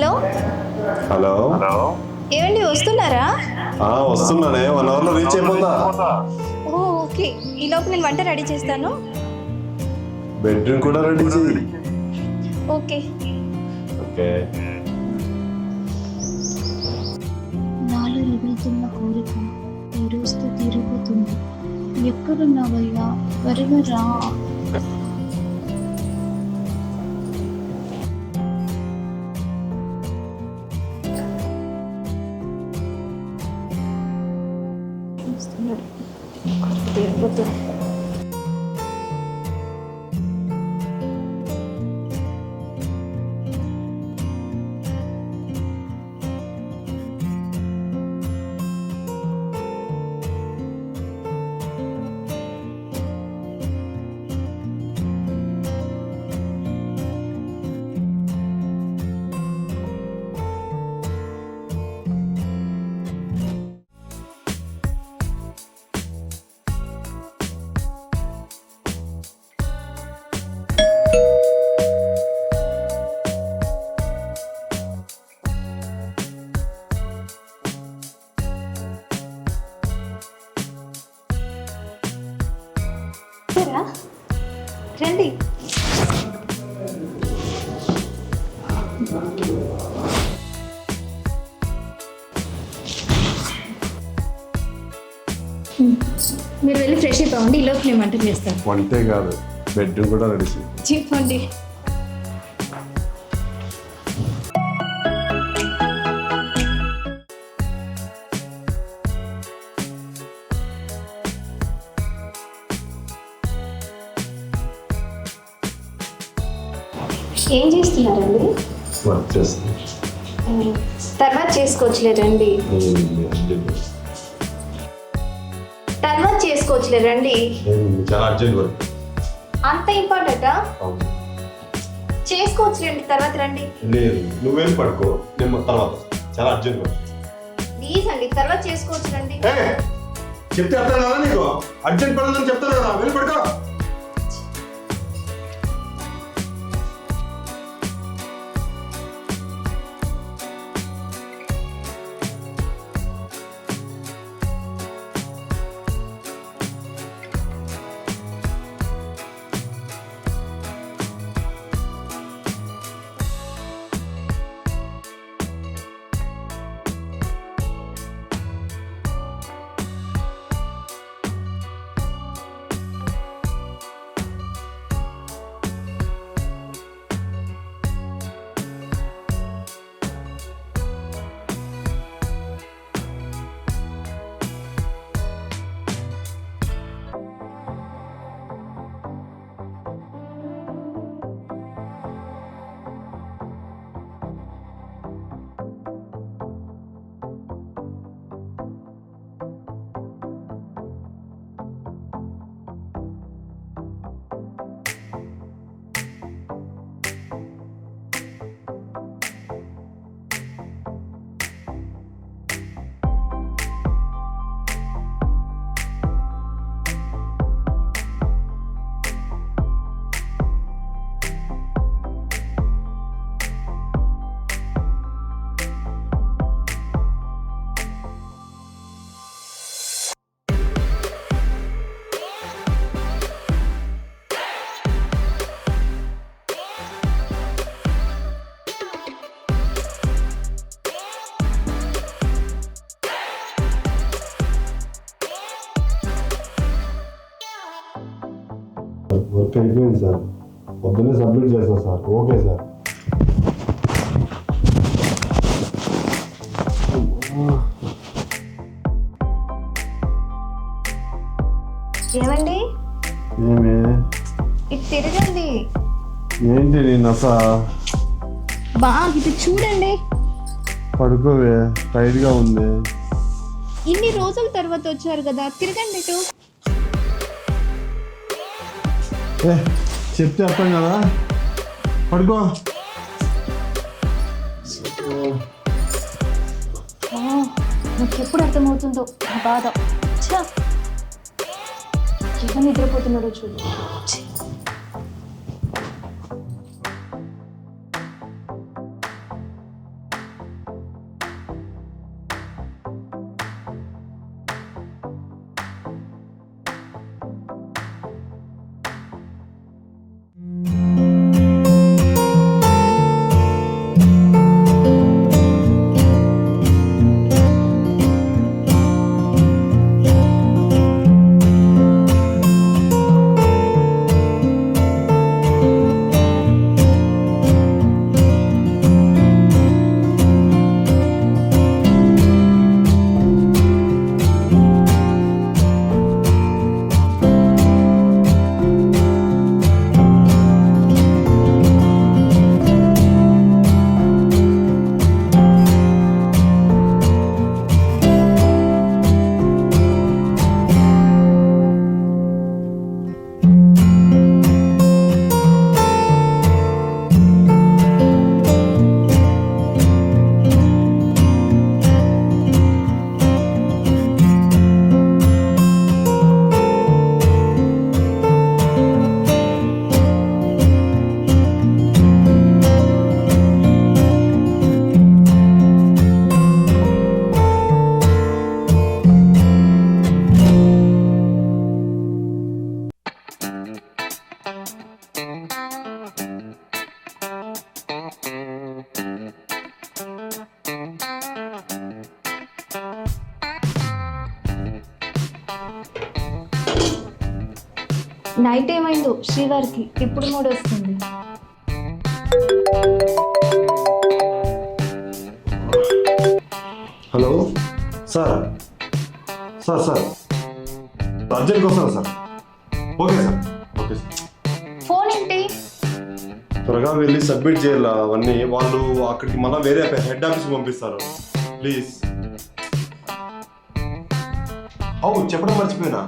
Hello hello ఏమండి వస్తున్నారా? వస్తున్నానే 1 అవర్లో రీచ్ అయిపోతా. ఓ ఓకే, ఈ లోపు నేను వంట రెడీ చేస్తాను. బెడ్రూమ్ కూడా రెడీ చేయి. Okay okay. నాలో రగులుతున్న కోరిక ఈ రోజుతో తీరిపోతుంది. ఎక్కడున్నావయ్యా, త్వరగా రా. తీరిపోతుంది. రండి. మీరు వెళ్ళి ఫ్రెష్ అయిపోండి, ఈ లోపు నేను వంట చేస్తాను. వంటే కాదు, బెడ్రూమ్ కూడా రెడీ చేయి. చెప్పండి. ఏం చేస్తున్నారండి? వర్క్ చేస్తుంది. తర్వాత చేసుకోవచ్చులేరండి. తర్వాత చేసుకోవచ్చులేరండి. చాలా అర్జెంట్ వర్క్. అంత ఇంపార్టెంటా? చేసుకోవచ్చులేండి, తర్వాత రండి. లేదు, నువ్వేం పడుకో, నేను తర్వాత చాలా అర్జెంట్ వర్క్. ప్లీజ్ అండి, తర్వాత చేసుకోవచ్చులండి. చెప్తే అర్థం కదా నీకు? అర్జెంట్ పడుతుందని చెప్తాను కదా, వెళ్ళి పడుకో. వర్క్ అయిపోయింది సార్, పొద్దున్నే సబ్మిట్ చేస్తాను సార్. Okay sir. ఏమండి, ఏమి ఇది తిరగండి. ఏంటి నేను అసలు బాగా ఇది చూడండి. పడుకోవే, టైట్గా ఉంది. ఇన్ని రోజుల తర్వాత వచ్చారు కదా, తిరగండి ఇటు. చెప్తే అర్థం కదా, పడుకో. నాకు ఎప్పుడు అర్థమవుతుందో ఆ బాధ. ఎవరు నిద్రపోతున్నాడో చూడు. నైట్ ఏమైందో శ్రీవారికి ఇప్పుడు మూడు వస్తుంది. హలో సార్ సార్ సార్ అర్జెంట్గా వస్తాను sir. Okay sir, okay sir. Phone ఏంటి? త్వరగా వెళ్ళి సబ్మిట్ చేయాలి అవన్నీ. వాళ్ళు అక్కడికి మళ్ళీ వేరే హెడ్ ఆఫీస్కి పంపిస్తారు. ప్లీజ్. అవును, చెప్పడం మర్చిపోయినా,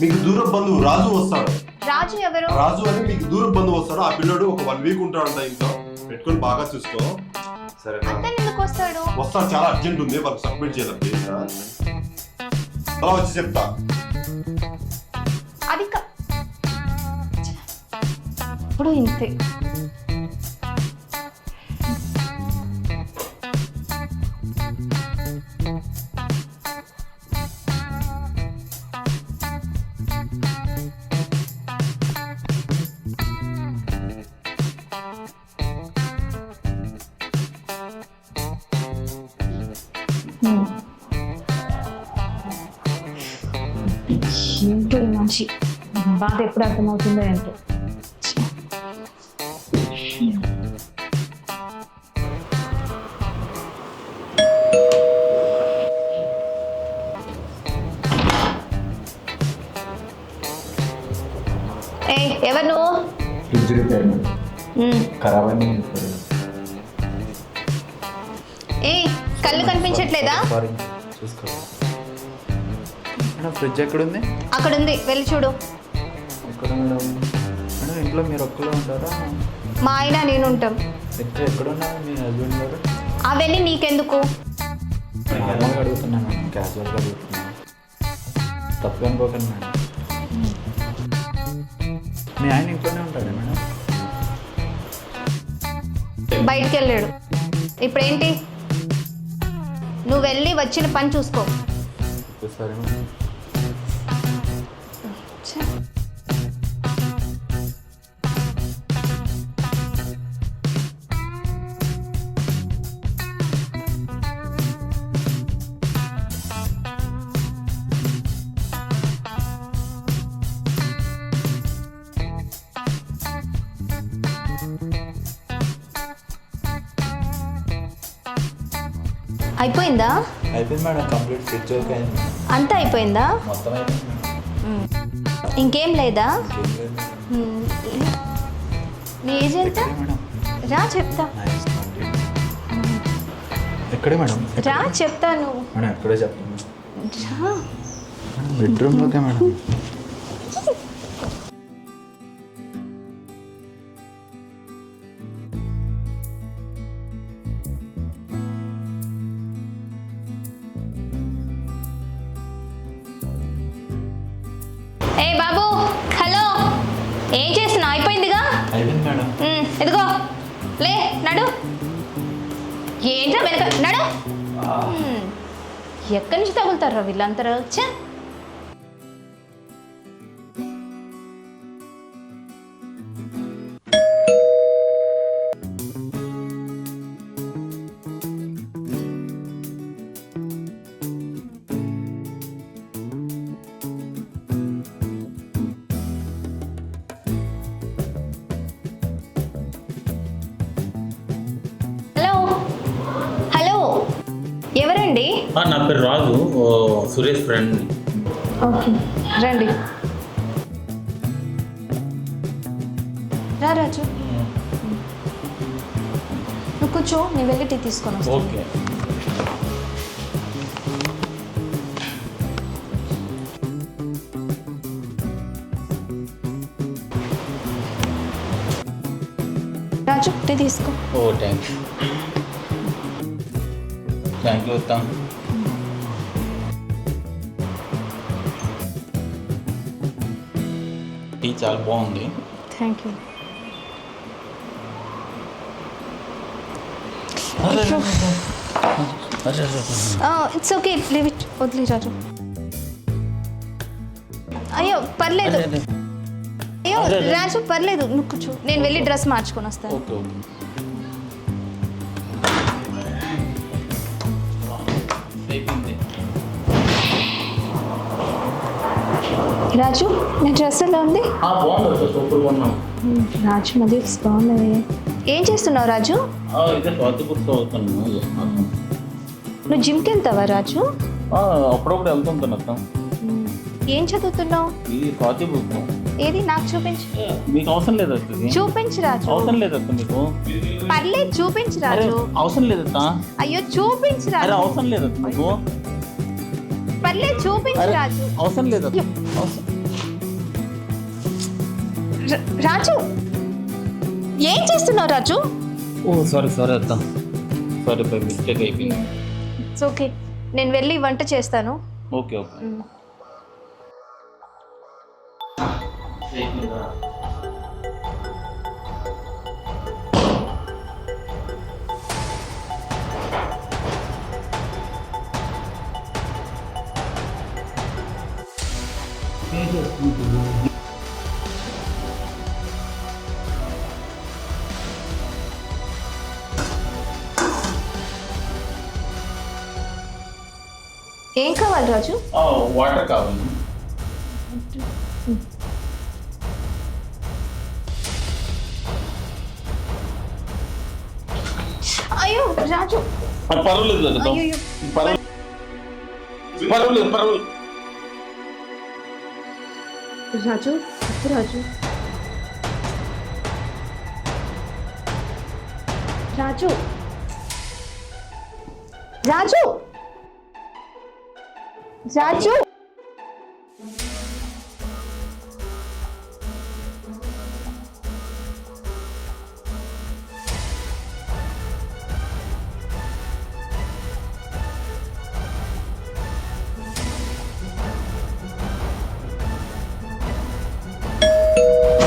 మీకు దూర బంధువు రాజు వస్తాడు. రాజు ఎవరు? రాజు అని మీకు దూర బంధువు వస్తాడు. ఆ పిల్లడు ఒక 1 వీక్ ఉంటాడంట ఇంట్లో. పెట్టుకొని బాగా చూసుకో, సరేనా? అతను ఎందుకు వస్తాడు? వస్తాడు, చాలా అర్జెంట్ ఉంది, వాళ్ళకి సబ్మిట్ చేయాలి ప్లీజ్. అలా వచ్చి చెప్తా. అది ఇప్పుడు ఇంతే. ఏంటో ఈ మనిషి బాధ ఎప్పుడు అర్థమవుతుందో ఏంటో. ఏ ఎవరు నువ్వు? ఫ్రిడ్జ్ రిపేర్ ఖరాబ్ అని చెప్పారు. ఏ కళ్ళు కనిపించట్లేదా? సారీ, చూసుకో మేడం. ఫ్రిడ్జ్ ఎక్కడుంది? అక్కడ ఉంది, వెళ్ళి చూడు. ఎక్కడ మేడం? మేడం ఇంట్లో మీరు ఒక్కలో ఉంటారా? మా ఆయన నేను ఉంటాం. ఎక్కడున్నారు మీ హస్బెండ్ గారు? అవన్నీ నీకెందుకు? నార్మల్గా అడుగుతున్నాను మేడం, క్యాజువల్గా అడుగుతున్నాను, తప్పు అనుకోకండి మేడం. మీ ఆయన ఇంట్లోనే ఉంటాడా మేడం? బయటికి వెళ్ళాడు. ఇప్పుడేంటి? నువ్వు వెళ్ళి వచ్చిన పని చూసుకో. సరే మేడం. అయిపోయిందా? అయిపోయింది మేడం, కంప్లీట్ స్విచ్ ఓకే అయింది. అంతా అయిపోయిందా? మొత్తం అయిపోయింది మేడం. ఇంకేం లేదా? ఏం లేదు మేడం. నీ ఏజ్ ఎంత? ఎక్కడే మేడం? రా చెప్తా. నైస్. ఎక్కడే మేడం? రా చెప్తాను. మేడం ఎక్కడే చెప్పండి. రా. బెడ్రూమ్లోకే మేడం. ఏ బాబు, హలో. ఏం చేస్తున్నావు? అయిపోయిందిగా? అయిపోయింది మేడం. ఎదుగో, లే, నడు. ఏంట్రా వెనక నడు. ఎక్కడి నుంచి తగులుతారా వీళ్ళంతా? వచ్చా ఎవరండి? నా పేరు రాజు, సురేష్ ఫ్రెండ్. ఓకే రండి. రా రాజు, నువ్వు కూర్చో, నేను వెళ్ళి టీ తీసుకొని వస్తాను. ఓకే. రాజు టీ తీసుకో. ఓ థ్యాంక్ యూ. Thank you. వస్తాం. టీ చాలా బాగుంది. Thank you. It's okay, leave it. వదిలే రాజు. అయ్యో పర్లేదు. అయ్యో రాజు పర్లేదు, నువ్వు కూర్చో, నేను వెళ్ళి డ్రెస్ మార్చుకొని వస్తాను. ఓకే. అయిపోయింది. రాజు నీ డ్రెస్ ఎలా ఉంది? బాగుంది అత్త, సూపర్గా ఉన్నాం. రాజు మధ్య బాగుంది. ఏం చేస్తున్నావు రాజు? ఇదే స్వాతి పుస్తకం అవుతున్నాను. నువ్వు జిమ్కి వెళ్తావా రాజు? అప్పుడప్పుడు వెళ్తుంటాను అత్త. ఏం చదువుతున్నావు? ఇది స్వాతి పుస్తకం. ఏది నాకు చూపించు. మీకు అవసరం లేదు అత్త ఇది. చూపించు రాజు. అవసరం లేదు అత్త మీకు. పర్లేదు చూపించు రాజు. అవసరం లేదు అత్త. అయ్యో చూపించు అరే రాజు. అవసరం లేదు అత్త మీకు. పర్లేదు చూపించు రాజు. అవసరం లేదు అత్త. రాజు ఏం చేస్తున్నావు రాజు? సారీ అత్త, సారీ బై మిస్టేక్ అయిపోయింది. ఇట్స్ ఓకే, నేను వెళ్ళి వంట చేస్తాను. ఓకే. ఏం కావాలి రాజు? వాటర్ కావాలి. అయ్యో రాజు. పర్వాలేదు అత్త. అయ్యో పర్వాలేదు. రాజు తప్పు రాజు. రాజు రాజు రాజు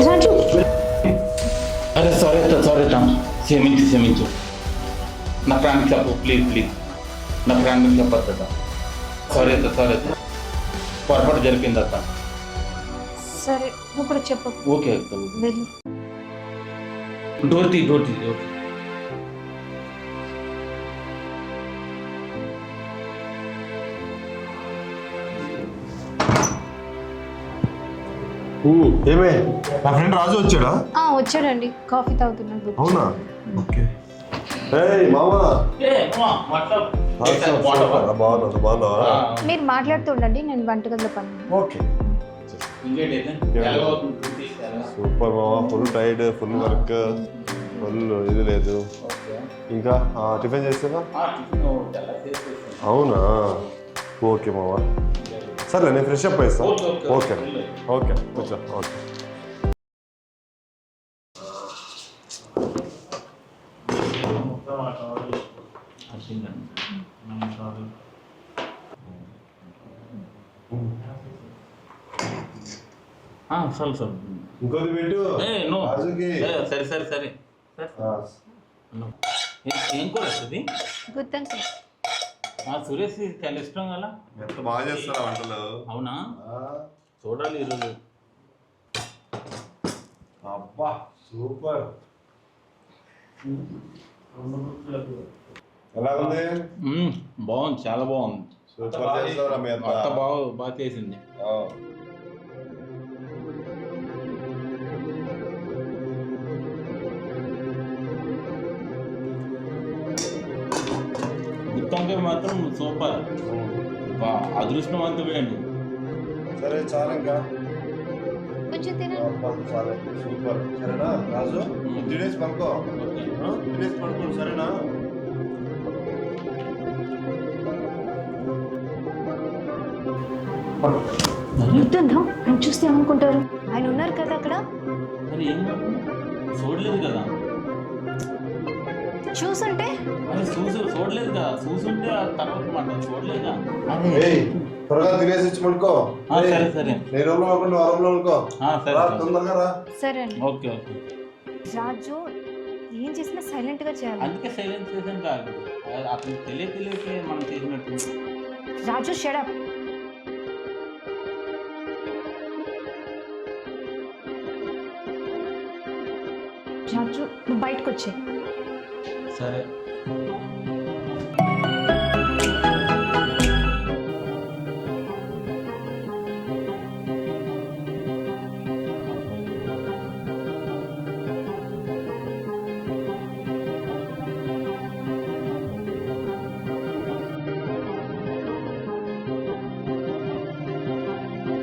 రాజు. అరే సారీ అత్త, క్షమించు. నా ఫ్రెండ్కి చెప్పు ప్లీజ్. నా ఫ్రెండ్కి చెప్పద్దు అత్త. సారీ అత్త, పొరపాటు జరిపింది అత్త. సరే నువ్వు కూడా చెప్పు. ఓకే అత్త. వెళ్ళు. డోర్ తీ. ఏమే నా ఫ్రెండ్ రాజు వచ్చాడా? వచ్చాడండి, కాఫీ తాగుతున్నాడు. అవునా? ఓకే. మామా బాగున్నావా? మీరు మాట్లాడుతూ ఉండండి, నేను వంటగదిలో పని. ఓకే సూపర్ మామా. Full tired, full work, full ఇది లేదు. ఇంకా టిఫిన్ చేస్తావా? అవునా? ఓకే మామా, సరే నేను ఫ్రెష్ అప్ అయిస్తా. ఓకే కూర్చో. ఓకే చాలు. ఇంకోటి పెట్టు. సరే. ఏం కూర వస్తుంది? గుత్తంకాయ. సురేష్ చాలా ఇష్టం కదా. ఎంత బాగా చేస్తారా వంటలు? అవునా? చూడాలి ఈరోజు. అబ్బా సూపర్. ఎలా ఉంది? బాగుంది, చాలా బాగుంది. సూపర్ చేస్తారా మీ అంతా? అంత బాగా చేసింది. గుత్తంకాయ మాత్రం సూపర్. అదృష్టవంతుడే అండి. సరే చాలా ఇంకా కొంచెం తినండి. సరే సూపర్. సరేనా రాజు? తినేసి పడుకో. సరేనా? వద్దుందా, ఆయన చూస్తే ఏమనుకుంటారు? ఆయన ఉన్నారు కదా అక్కడ. మరి ఏం చూడలేదు కదా? చూసుంటే చూడలేదు కదా. చూసుంటే తర్వాత మాట చూడలేదా? త్వరగా తినేసి వచ్చి పడుకో. సరే. నీ రూమ్ లో కాకుండా ఆ రూమ్ లో అనుకో. తొందరగా రా. సరే అండి. ఓకే. రాజు ఏం చేసినా సైలెంట్ గా చేయాలి. అందుకే సైలెంట్ చేసాం కాదు, అతను తెలియకే మనం చేసినట్టు. రాజు షడప్. రాజు నువ్వు బయటకు వచ్చే. సరే.